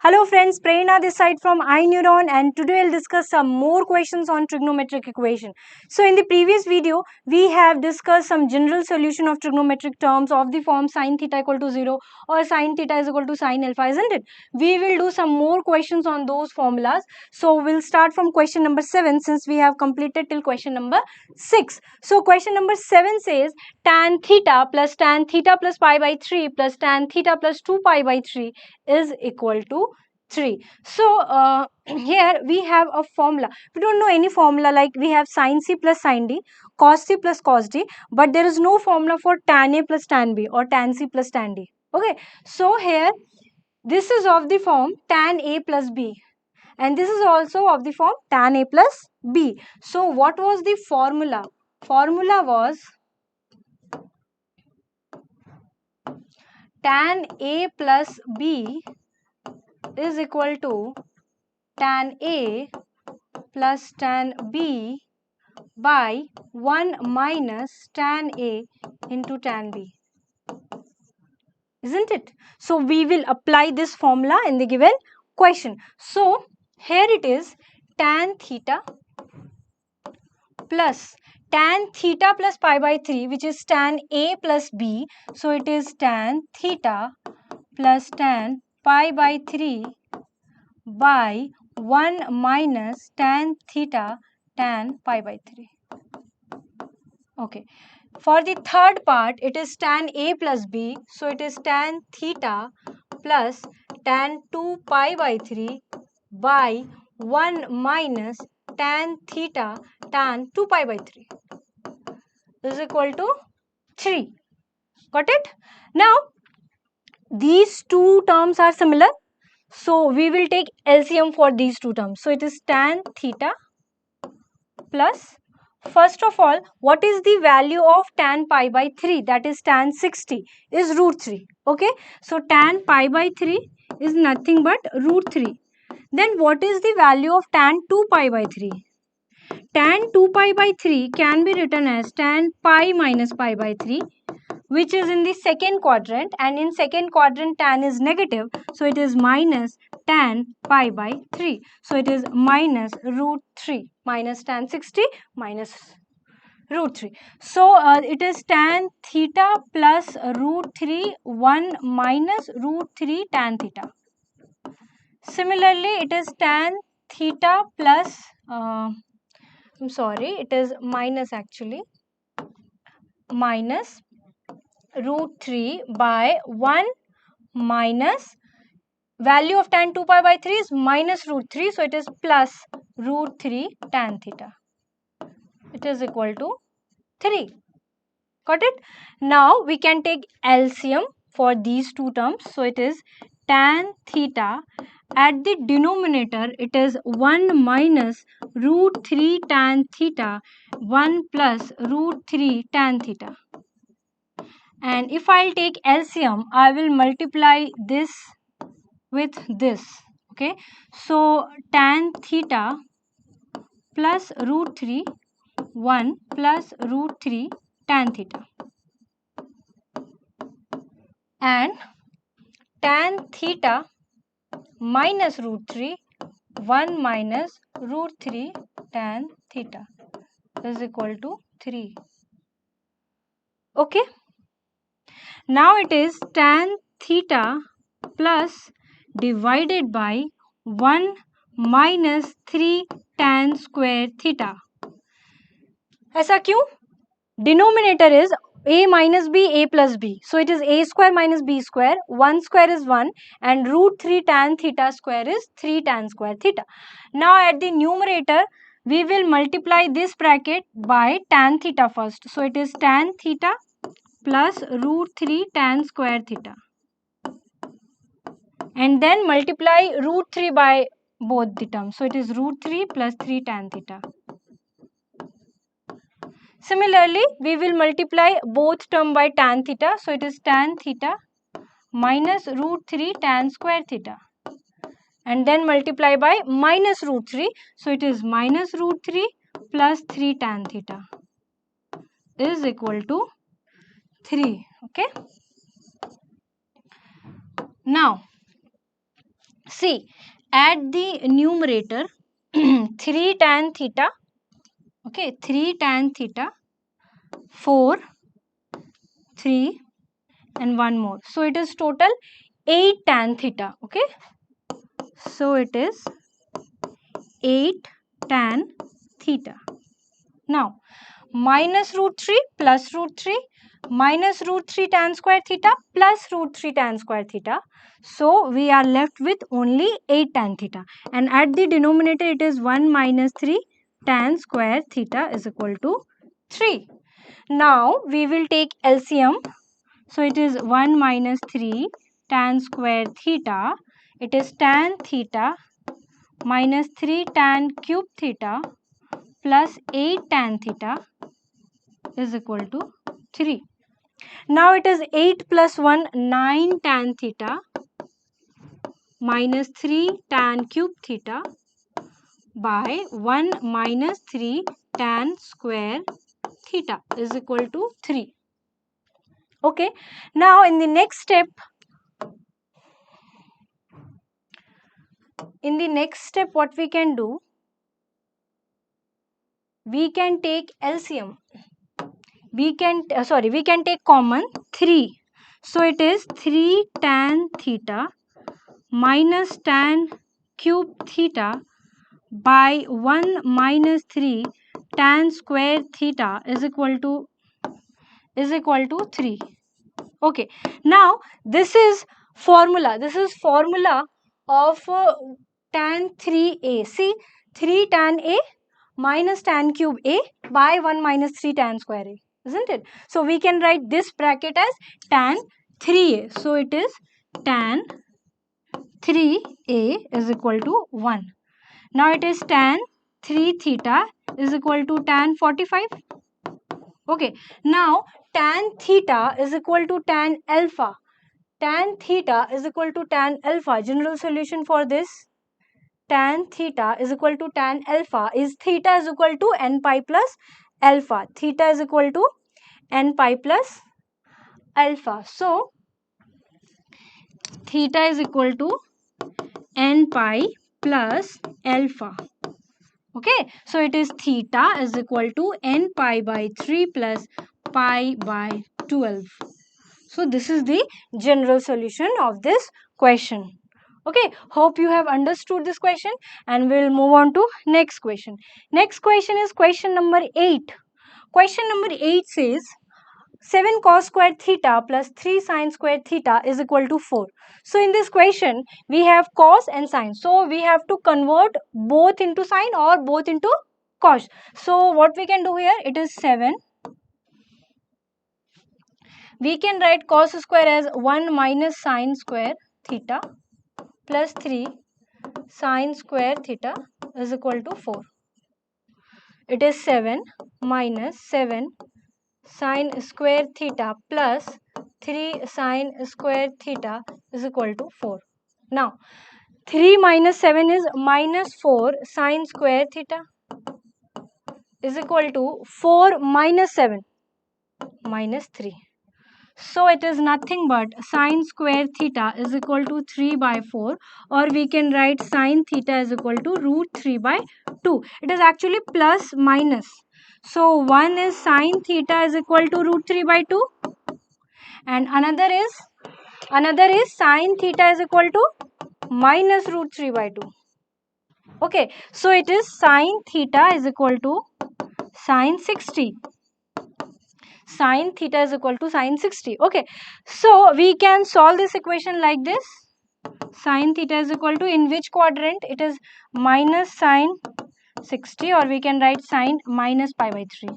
Hello friends, Prerna this side from iNeuron, and today we'll discuss some more questions on trigonometric equation. So in the previous video, we have discussed some general solution of trigonometric terms of the form sin theta equal to 0 or sin theta is equal to sin alpha, isn't it? We will do some more questions on those formulas. So we'll start from question number 7 since we have completed till question number 6. So question number 7 says tan theta plus pi by 3 plus tan theta plus 2 pi by 3 is equal to 3. So here we have a formula. We don't know any formula, like we have sin c plus sin d, cos c plus cos d, but there is no formula for tan a plus tan b or tan c plus tan d. Okay, so here this is of the form tan a plus b, and this is also of the form tan a plus b. So what was the formula? Formula was tan a plus b is equal to tan A plus tan B by 1 minus tan A into tan B, isn't it? So we will apply this formula in the given question. So here it is tan theta plus pi by 3, which is tan A plus B. So it is tan theta plus tan pi by 3 by 1 minus tan theta tan pi by 3. Okay. For the third part, it is tan A plus B. So it is tan theta plus tan 2 pi by 3 by 1 minus tan theta tan 2 pi by 3 is equal to 3. Got it? Now, these two terms are similar. So we will take LCM for these two terms. So it is tan theta plus, first of all, what is the value of tan pi by 3? That is tan 60 is root 3. Okay. So tan pi by 3 is nothing but root 3. Then what is the value of tan 2 pi by 3? Tan 2 pi by 3 can be written as tan pi minus pi by 3, which is in the second quadrant, and in second quadrant tan is negative, so it is minus tan pi by 3. So it is minus root 3, minus tan 60 minus root 3. So it is tan theta plus root 3 1 minus root 3 tan theta. Similarly, it is tan theta plus it is minus actually, minus root 3 by 1 minus value of tan 2 pi by 3 is minus root 3. So it is plus root 3 tan theta. It is equal to 3. Got it? Now we can take LCM for these two terms. So it is tan theta, at the denominator it is 1 minus root 3 tan theta 1 plus root 3 tan theta. And if I'll take LCM, I will multiply this with this. Okay. So tan theta plus root 3 1 plus root 3 tan theta. And tan theta minus root 3 1 minus root 3 tan theta is equal to 3. Okay. Now it is tan theta plus divided by 1 minus 3 tan square theta. ऐसा क्यों? Denominator is a minus b, a plus b. So it is a square minus b square. 1 square is 1 and root 3 tan theta square is 3 tan square theta. Now at the numerator, we will multiply this bracket by tan theta first. So it is tan theta plus root 3 tan square theta. And then multiply root 3 by both the terms. So it is root 3 plus 3 tan theta. Similarly, we will multiply both term by tan theta. So it is tan theta minus root 3 tan square theta. And then multiply by minus root 3. So it is minus root 3 plus 3 tan theta is equal to 3. Okay. Now, See, at the numerator 3 tan theta, okay, 3 tan theta, 4, 3 and 1 more. So it is total 8 tan theta, okay. So it is 8 tan theta. Now, minus root 3 plus root 3 minus root 3 tan square theta plus root 3 tan square theta. So, we are left with only 8 tan theta, and at the denominator it is 1 minus 3 tan square theta is equal to 3. Now, we will take LCM. So, it is 1 minus 3 tan square theta. It is tan theta minus 3 tan cube theta plus 8 tan theta is equal to 3. Now it is 8 plus 1, 9 tan theta minus 3 tan cube theta by 1 minus 3 tan square theta is equal to 3. Okay. Now in the next step, what we can do, we can take LCM. We can take common 3. So it is 3 tan theta minus tan cube theta by 1 minus 3 tan square theta is equal to 3. Okay. Now this is formula. Of tan 3a. See, 3 tan a minus tan cube a by 1 minus 3 tan square a, isn't it? So we can write this bracket as tan 3a. So it is tan 3a is equal to 1. Now it is tan 3 theta is equal to tan 45. Okay. Now tan theta is equal to tan alpha. Tan theta is equal to tan alpha. General solution for this, tan theta is equal to tan alpha is theta is equal to n pi plus alpha. Theta is equal to n pi plus alpha. So theta is equal to n pi plus alpha. Okay, so it is theta is equal to n pi by 3 plus pi by 12. So this is the general solution of this question. Okay, hope you have understood this question, and we will move on to next question. Next question is question number 8. Question number 8 says 7 cos square theta plus 3 sin square theta is equal to 4. So in this question, we have cos and sin. So we have to convert both into sin or both into cos. So what we can do here, it is 7. We can write cos square as 1 minus sin square theta plus 3 sin square theta is equal to 4. It is 7 minus 7 sin square theta plus 3 sin square theta is equal to 4. Now, 3 minus 7 is minus 4 sin square theta is equal to 4 minus 7 minus 3. So, it is nothing but sin square theta is equal to 3 by 4, or we can write sin theta is equal to root 3 by 2. It is actually plus minus. So, one is sin theta is equal to root 3 by 2, and another is sin theta is equal to minus root 3 by 2. Okay, so it is sin theta is equal to sin 60. Sin theta is equal to sin 60. Okay, so we can solve this equation like this. Sin theta is equal to, in which quadrant? It is minus sin 60, or we can write sin minus pi by 3.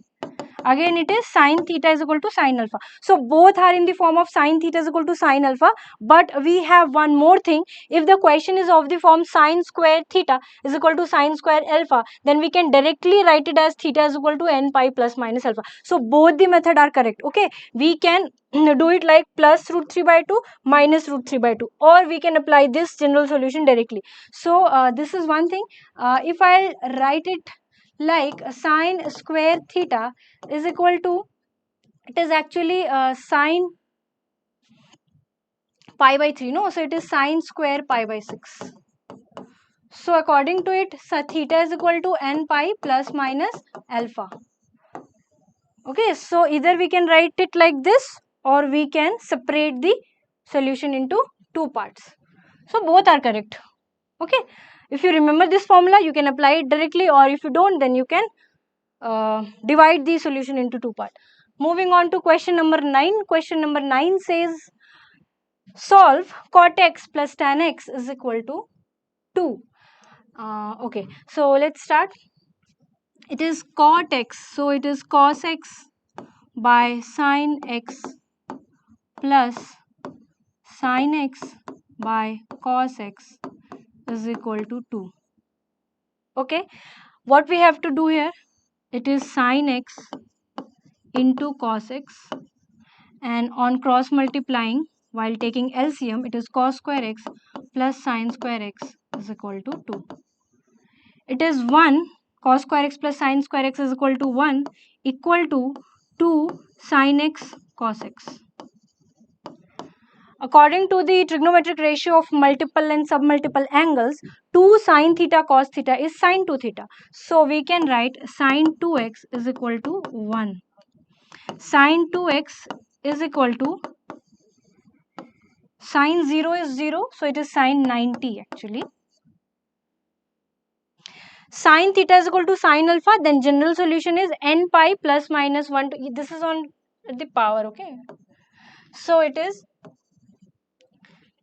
Again it is sin theta is equal to sin alpha. So both are in the form of sin theta is equal to sin alpha, but we have one more thing. If the question is of the form sin square theta is equal to sin square alpha, then we can directly write it as theta is equal to n pi plus minus alpha. So both the method are correct. Okay, we can do it like plus root 3 by 2 minus root 3 by 2, or we can apply this general solution directly. So this is one thing. If I write it like sin square theta is equal to, it is actually sin pi by 3, no? So it is sin square pi by 6. So according to it, theta is equal to n pi plus minus alpha. Okay, so either we can write it like this or we can separate the solution into two parts. So both are correct. Okay, if you remember this formula, you can apply it directly, or if you don't, then you can divide the solution into two parts. Moving on to question number 9. Question number 9 says solve cot x plus tan x is equal to 2. Okay, so let's start. It is cot x, so it is cos x by sin x plus sin x by cos x is equal to 2. Okay, what we have to do here, it is sin x into cos x, and on cross multiplying while taking LCM, it is cos square x plus sin square x is equal to 2. It is 1, cos square x plus sin square x is equal to 1, equal to 2 sin x cos x. According to the trigonometric ratio of multiple and submultiple angles, 2 sin theta cos theta is sin 2 theta. So we can write sin 2x is equal to 1. Sin 2x is equal to, sin 0 is 0, so it is sin 90 actually. Sin theta is equal to sin alpha, then general solution is n pi plus minus 1. This is on the power, okay. So it is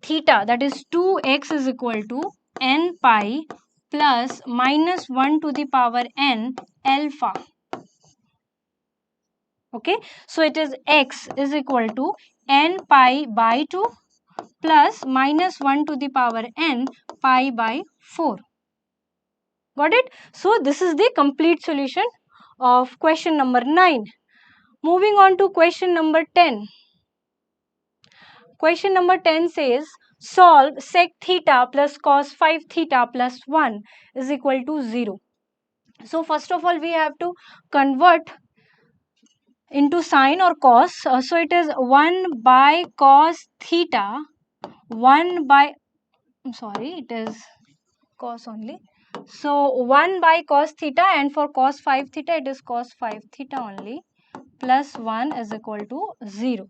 theta, that is 2x is equal to n pi plus minus 1 to the power n alpha. Okay, so it is x is equal to n pi by 2 plus minus 1 to the power n pi by 4. Got it? So this is the complete solution of question number 9. Moving on to question number 10. Question number 10 says solve sec theta plus cos 5 theta plus 1 is equal to 0. So first of all, we have to convert into sine or cos. So it is 1 by cos theta, 1 by, I'm sorry, it is cos only. So 1 by cos theta, and for cos 5 theta, it is cos 5 theta only, plus 1 is equal to 0.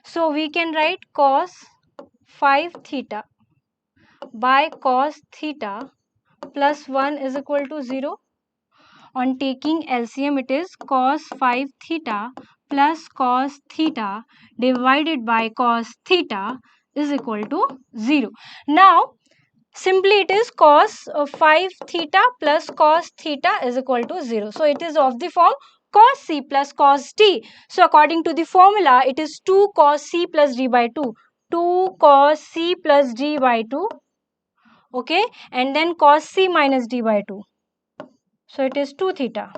So we can write cos 5 theta by cos theta plus 1 is equal to 0. On taking LCM, it is cos 5 theta plus cos theta divided by cos theta is equal to 0. Now, simply it is cos 5 theta plus cos theta is equal to 0. So, it is of the form cos c plus cos d. So, according to the formula, it is 2 cos c plus d by 2. 2 cos c plus d by 2. Okay, and then cos c minus d by 2. So, it is 2 theta.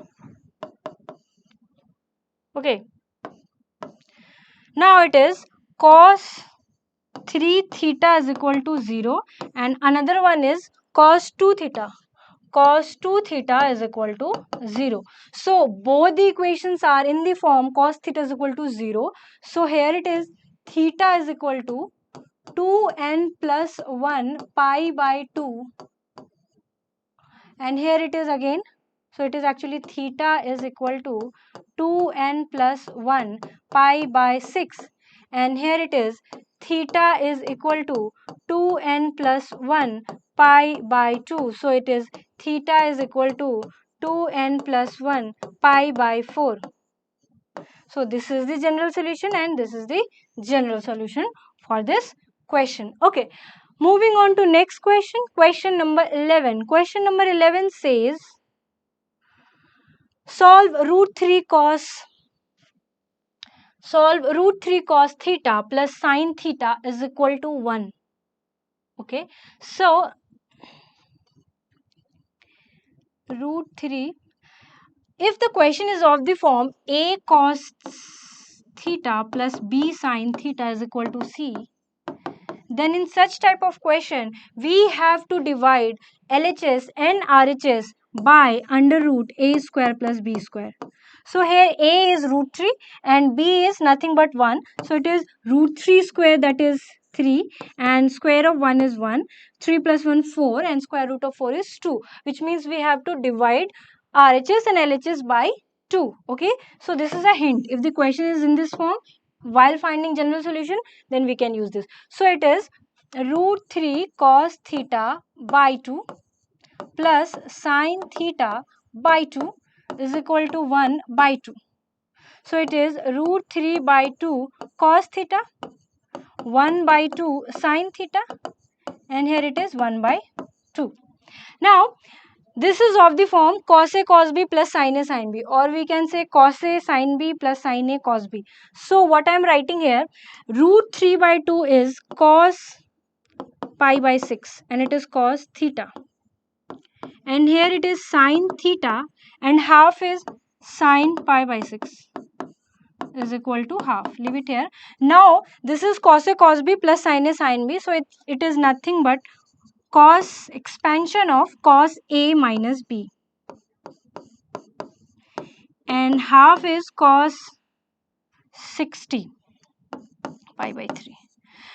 Okay. Now, it is cos 3 theta is equal to 0, and another one is cos 2 theta. Cos 2 theta is equal to 0. So, both the equations are in the form cos theta is equal to 0. So, here it is theta is equal to 2n plus 1 pi by 2, and here it is again. So, it is actually theta is equal to 2n plus 1 pi by 6, and here it is theta is equal to 2n plus 1 pi by 2. So, it is theta is equal to 2n plus 1 pi by 4. So, this is the general solution and this is the general solution for this question. Okay. Moving on to next question, question number 11. Question number 11 says solve root 3 cos theta plus sin theta is equal to 1. Okay. So, root 3, if the question is of the form a cos theta plus b sin theta is equal to c, then in such type of question, we have to divide LHS and RHS by under root a square plus b square. So, here a is root 3 and b is nothing but 1. So, it is root 3 square, that is 3, and square of 1 is 1, 3 plus 1 4, and square root of 4 is 2, which means we have to divide RHS and LHS by 2. Okay, so this is a hint. If the question is in this form while finding general solution, then we can use this. So it is root 3 cos theta by 2 plus sin theta by 2 is equal to 1 by 2. So it is root 3 by 2 cos theta, 1 by 2 sin theta, and here it is 1 by 2. Now this is of the form cos A cos B plus sin A sin B, or we can say cos A sin B plus sin A cos B. So what I am writing here, root 3 by 2 is cos pi by 6 and it is cos theta, and here it is sin theta, and half is sin pi by 6 is equal to half. Leave it here. Now this is cos A cos B plus sin A sin B, so it is nothing but cos expansion of cos A minus B, and half is cos 60 pi by 3.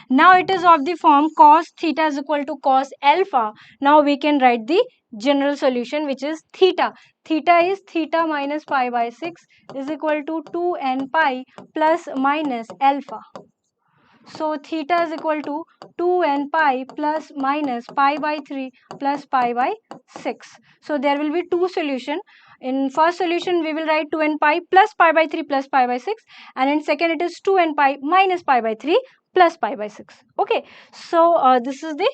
Now it is of the form cos theta is equal to cos alpha. Now we can write the general solution, which is theta. Theta is theta minus pi by 6 is equal to 2n pi plus minus alpha. So theta is equal to 2n pi plus minus pi by 3 plus pi by 6. So there will be two solutions. In first solution we will write 2n pi plus pi by 3 plus pi by 6, and in second it is 2n pi minus pi by 3 plus pi by 6. Okay, so this is the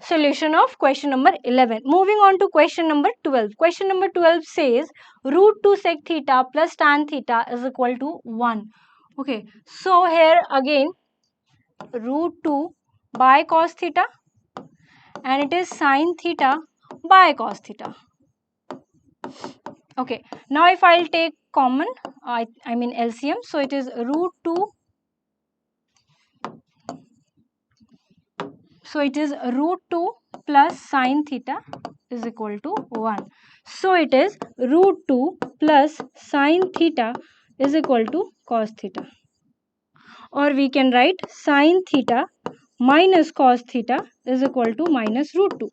solution of question number 11. Moving on to question number 12. Question number 12 says root 2 sec theta plus tan theta is equal to 1. Okay, so here again root 2 by cos theta, and it is sin theta by cos theta. Okay, now if I'll take common, I mean LCM, so it is root 2, so it is root 2 plus sin theta is equal to 1. So it is root 2 plus sin theta is equal to cos theta, or we can write sin theta minus cos theta is equal to minus root 2.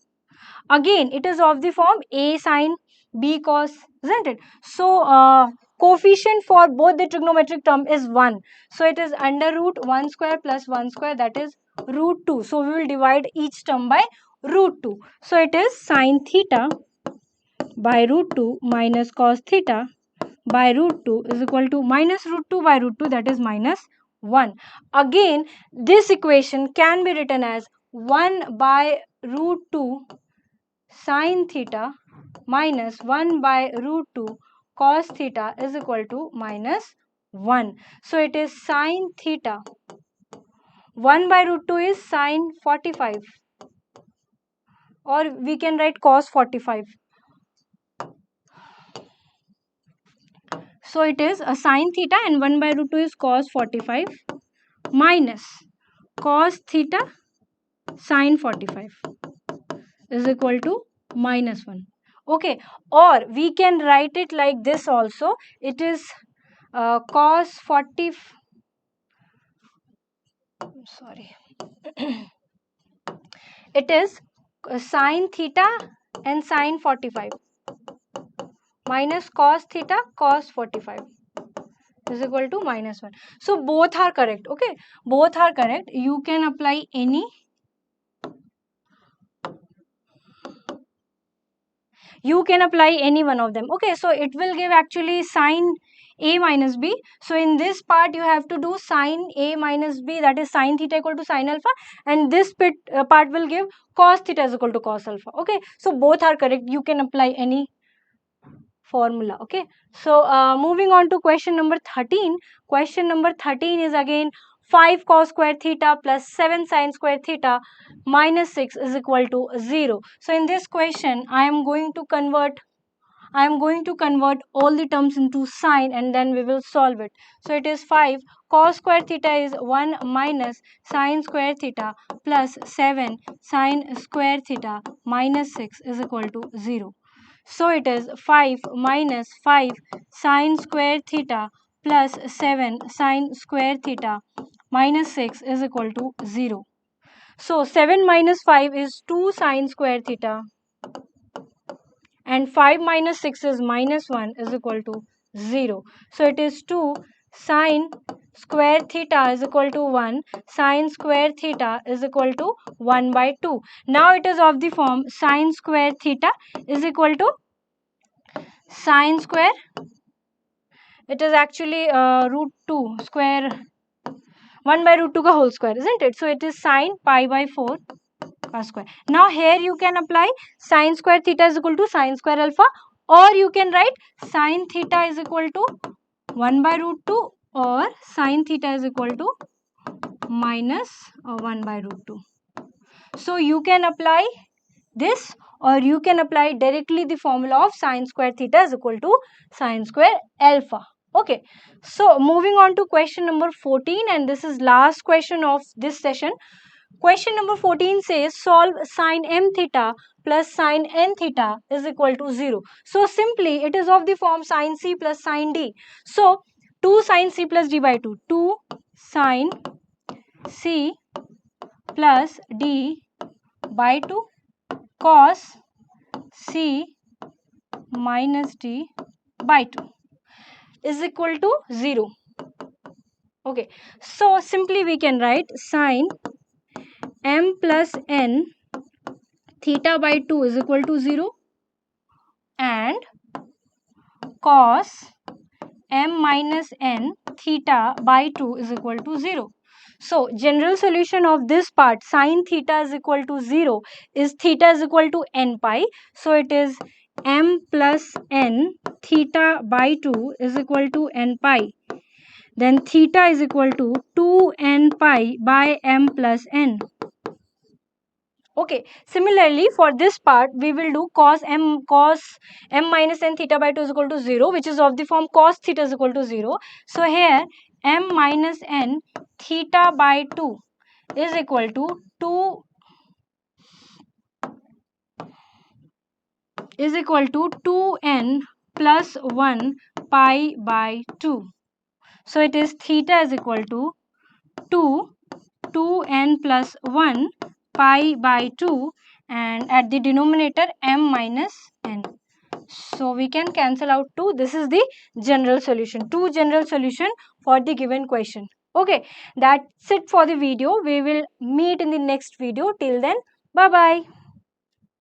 Again it is of the form A sin B cos, isn't it? So coefficient for both the trigonometric term is 1. So it is under root 1 square plus 1 square, that is root 2. So we will divide each term by root 2. So it is sin theta by root 2 minus cos theta by root 2 is equal to minus root 2 by root 2, that is minus 1. Again this equation can be written as 1 by root 2 sin theta minus 1 by root 2 cos theta is equal to minus 1. So it is sin theta, 1 by root 2 is sin 45, or we can write cos 45. So it is a sin theta, and 1 by root 2 is cos 45 minus cos theta sin 45 is equal to minus 1. Okay, or we can write it like this also. It is cos 40, sorry, it is sin theta and sin 45 minus cos theta cos 45 is equal to minus 1. So both are correct. Okay, both are correct. You can apply any. You can apply any one of them. Okay, so it will give actually sin A minus B. So in this part you have to do sin A minus B, that is sin theta equal to sin alpha, and this part will give cos theta is equal to cos alpha. Okay, so both are correct. You can apply any formula. Okay, so moving on to question number 13. Question number 13 is again 5 cos square theta plus 7 sin square theta minus 6 is equal to 0. So in this question I am going to convert all the terms into sine, and then we will solve it. So it is 5 cos square theta is 1 minus sin square theta plus 7 sin square theta minus 6 is equal to 0. So it is 5 minus 5 sin square theta plus 7 sin square theta minus 6 is equal to 0. So 7 minus 5 is 2 sine square theta, and 5 minus 6 is minus 1 is equal to 0. So it is 2 sine square theta is equal to 1, sine square theta is equal to 1 by 2. Now it is of the form sine square theta is equal to sine square, it is actually root 2 square, 1 by root 2 ka whole square, isn't it? So it is sine pi by 4 का square. Now here you can apply sine square theta is equal to sine square alpha, or you can write sine theta is equal to 1 by root 2 or sine theta is equal to minus 1 by root 2. So you can apply this, or you can apply directly the formula of sine square theta is equal to sine square alpha. Okay, so moving on to question number 14, and this is last question of this session. Question number 14 says solve sine m theta plus sine n theta is equal to 0. So simply it is of the form sine c plus sine d. So 2 sine c plus d by 2. 2 sine c plus d by 2 cos c minus d by 2 is equal to 0. Okay, so simply we can write sine m plus n theta by 2 is equal to 0 and cos m minus n theta by 2 is equal to 0. So general solution of this part sine theta is equal to 0 is theta is equal to n pi. So it is m plus n theta by 2 is equal to n pi. Then theta is equal to 2n pi by m plus n. Okay, similarly for this part we will do cos m minus n theta by 2 is equal to 0, which is of the form cos theta is equal to 0. So here m minus n theta by 2 is equal to 2n plus 1 pi by 2. So it is theta is equal to 2n plus 1 pi by 2, and at the denominator m minus n. So we can cancel out 2. This is the general solution. 2 general solution for the given question. Okay, that's it for the video. We will meet in the next video. Till then, bye bye.